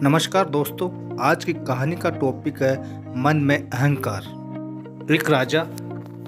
नमस्कार दोस्तों, आज की कहानी का टॉपिक है मन में अहंकार। एक राजा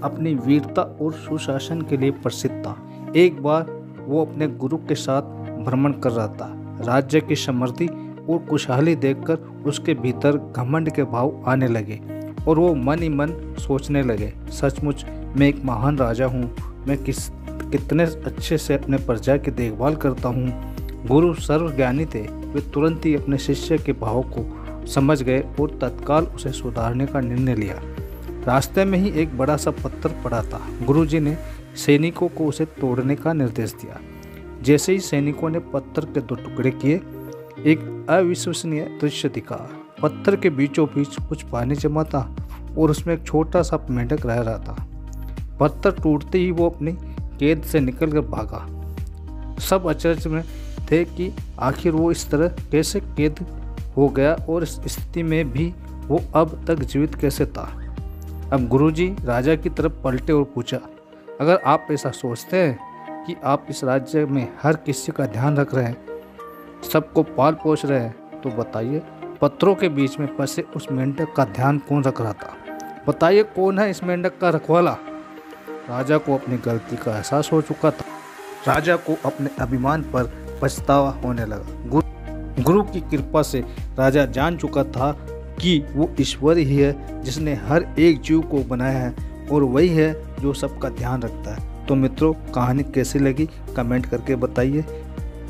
अपनी वीरता और सुशासन के लिए प्रसिद्ध था। एक बार वो अपने गुरु के साथ भ्रमण कर रहा था। राज्य की समृद्धि और खुशहाली देखकर उसके भीतर घमंड के भाव आने लगे और वो मन ही मन सोचने लगे, सचमुच मैं एक महान राजा हूँ। मैं कितने अच्छे से अपने प्रजा की देखभाल करता हूँ। गुरु सर्वज्ञानी थे। वे तुरंत ही अपने शिष्य के भाव को समझ गए और तत्काल उसे सुधारने का निर्णय लिया। रास्ते में ही एक बड़ा सा पत्थर पड़ा था। गुरुजी ने सैनिकों को उसे तोड़ने का निर्देश दिया। जैसे ही सैनिकों ने पत्थर के 2 टुकड़े किए, एक अविश्वसनीय दृश्य दिखा। पत्थर के बीचों बीच कुछ पानी जमा था और उसमें एक छोटा सा मेंढक रह रहा था। पत्थर टूटते ही वो अपनी कैद से निकलकर भागा। सब अचरज में थे कि आखिर वो इस तरह कैसे कैद हो गया और इस स्थिति में भी वो अब तक जीवित कैसे था। अब गुरुजी राजा की तरफ पलटे और पूछा, अगर आप ऐसा सोचते हैं कि आप इस राज्य में हर किसी का ध्यान रख रहे हैं, सबको पाल पोष रहे हैं, तो बताइए पत्थरों के बीच में फंसे उस मेंढक का ध्यान कौन रख रहा था? बताइए कौन है इस मेंढक का रखवाला? राजा को अपनी गलती का एहसास हो चुका था। राजा को अपने अभिमान पर पछतावा होने लगा। गुरु की कृपा से राजा जान चुका था कि वो ईश्वर ही है जिसने हर एक जीव को बनाया है और वही है जो सबका ध्यान रखता है। तो मित्रों, कहानी कैसी लगी कमेंट करके बताइए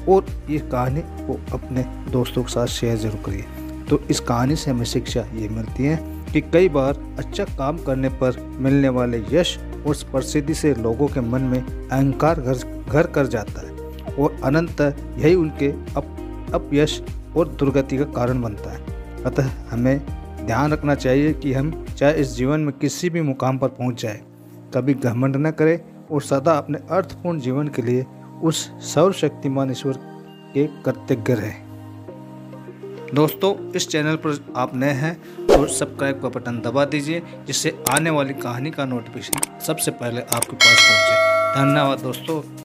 और ये कहानी को अपने दोस्तों के साथ शेयर जरूर करिए। तो इस कहानी से हमें शिक्षा ये मिलती है कि कई बार अच्छा काम करने पर मिलने वाले यश और प्रसिद्धि से लोगों के मन में अहंकार घर कर जाता है और अनंत यही उनके अपयश और दुर्गति का कारण बनता है। अतः हमें ध्यान रखना चाहिए कि हम चाहे इस जीवन में किसी भी मुकाम पर पहुंच जाए, कभी घमंड न करें और सदा अपने अर्थपूर्ण जीवन के लिए उस सर्वशक्तिमान ईश्वर के कृतज्ञ रहें। दोस्तों, इस चैनल पर आप नए हैं तो सब्सक्राइब का बटन दबा दीजिए, जिससे आने वाली कहानी का नोटिफिकेशन सबसे पहले आपके पास पहुंचे। धन्यवाद दोस्तों।